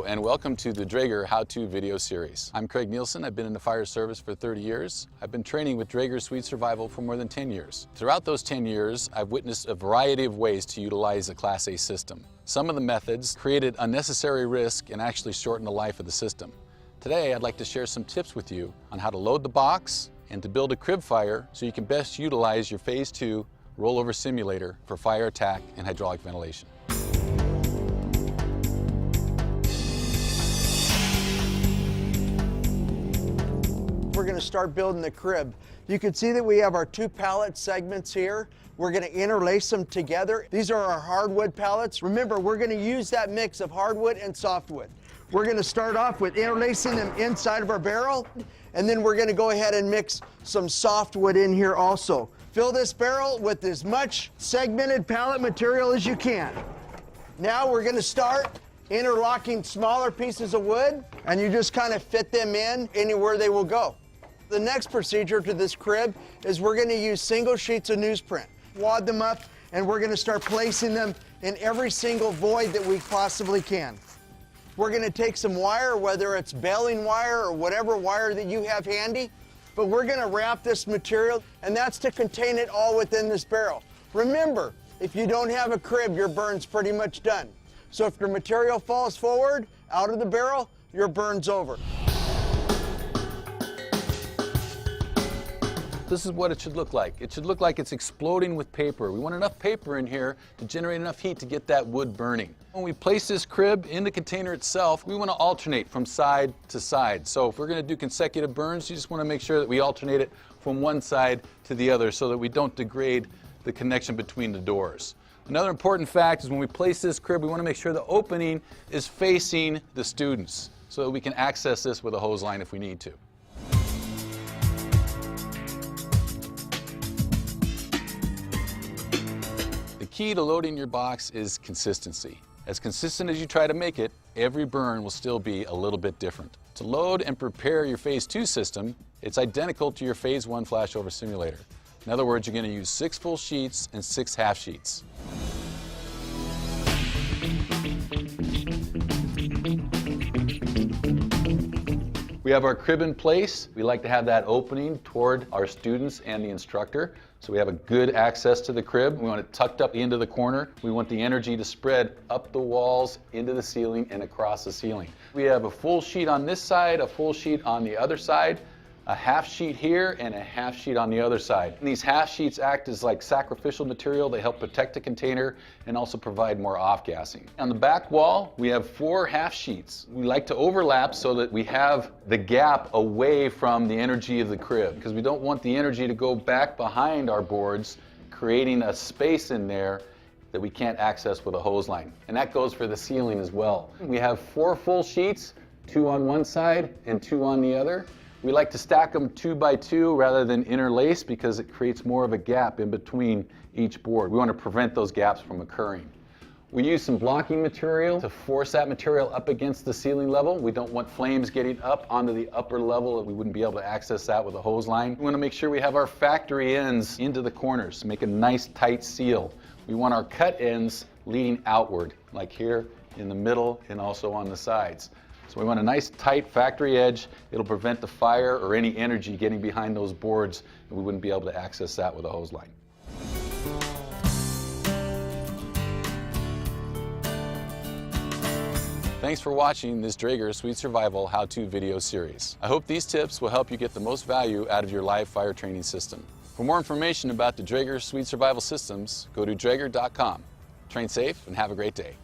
and welcome to the Draeger How-To video series. I'm Craig Nielsen. I've been in the fire service for 30 years. I've been training with Draeger Suite Survival for more than 10 years. Throughout those 10 years, I've witnessed a variety of ways to utilize a Class A system. Some of the methods created unnecessary risk and actually shortened the life of the system. Today, I'd like to share some tips with you on how to load the box and to build a crib fire so you can best utilize your Phase 2 rollover simulator for fire attack and hydraulic ventilation. We're going to start building the crib. You can see that we have our two pallet segments here. We're going to interlace them together. These are our hardwood pallets. Remember, we're going to use that mix of hardwood and softwood. We're going to start off with interlacing them inside of our barrel, and then we're going to go ahead and mix some softwood in here also. Fill this barrel with as much segmented pallet material as you can. Now we're going to start interlocking smaller pieces of wood, and you just kind of fit them in anywhere they will go. The next procedure to this crib is we're going to use single sheets of newsprint. Wad them up, and we're going to start placing them in every single void that we possibly can. We're going to take some wire, whether it's baling wire or whatever wire that you have handy, but we're going to wrap this material, and that's to contain it all within this barrel. Remember, if you don't have a crib, your burn's pretty much done. So if your material falls forward, out of the barrel, your burn's over. This is what it should look like. It should look like it's exploding with paper. We want enough paper in here to generate enough heat to get that wood burning. When we place this crib in the container itself, we want to alternate from side to side. So if we're going to do consecutive burns, you just want to make sure that we alternate it from one side to the other so that we don't degrade the connection between the doors. Another important fact is when we place this crib, we want to make sure the opening is facing the students so that we can access this with a hose line if we need to. The key to loading your box is consistency. As consistent as you try to make it, every burn will still be a little bit different. To load and prepare your Phase 2 system, it's identical to your Phase 1 flashover simulator. In other words, you're going to use 6 full sheets and 6 half sheets. We have our crib in place. We like to have that opening toward our students and the instructor, so we have a good access to the crib. We want it tucked up into the corner. We want the energy to spread up the walls, into the ceiling, and across the ceiling. We have a full sheet on this side, a full sheet on the other side, a half sheet here, and a half sheet on the other side. And these half sheets act as like sacrificial material. They help protect the container and also provide more off-gassing. On the back wall, we have 4 half sheets. We like to overlap so that we have the gap away from the energy of the crib, because we don't want the energy to go back behind our boards, creating a space in there that we can't access with a hose line. And that goes for the ceiling as well. We have 4 full sheets, 2 on one side and 2 on the other. We like to stack them 2 by 2 rather than interlace because it creates more of a gap in between each board. We want to prevent those gaps from occurring. We use some blocking material to force that material up against the ceiling level. We don't want flames getting up onto the upper level. We wouldn't be able to access that with a hose line. We want to make sure we have our factory ends into the corners to make a nice tight seal. We want our cut ends leading outward, like here in the middle and also on the sides. So we want a nice tight factory edge. It'll prevent the fire or any energy getting behind those boards, and we wouldn't be able to access that with a hose line. Thanks for watching this Draeger Suite Survival How-To video series. I hope these tips will help you get the most value out of your live fire training system. For more information about the Draeger Suite Survival systems, go to Draeger.com. Train safe and have a great day.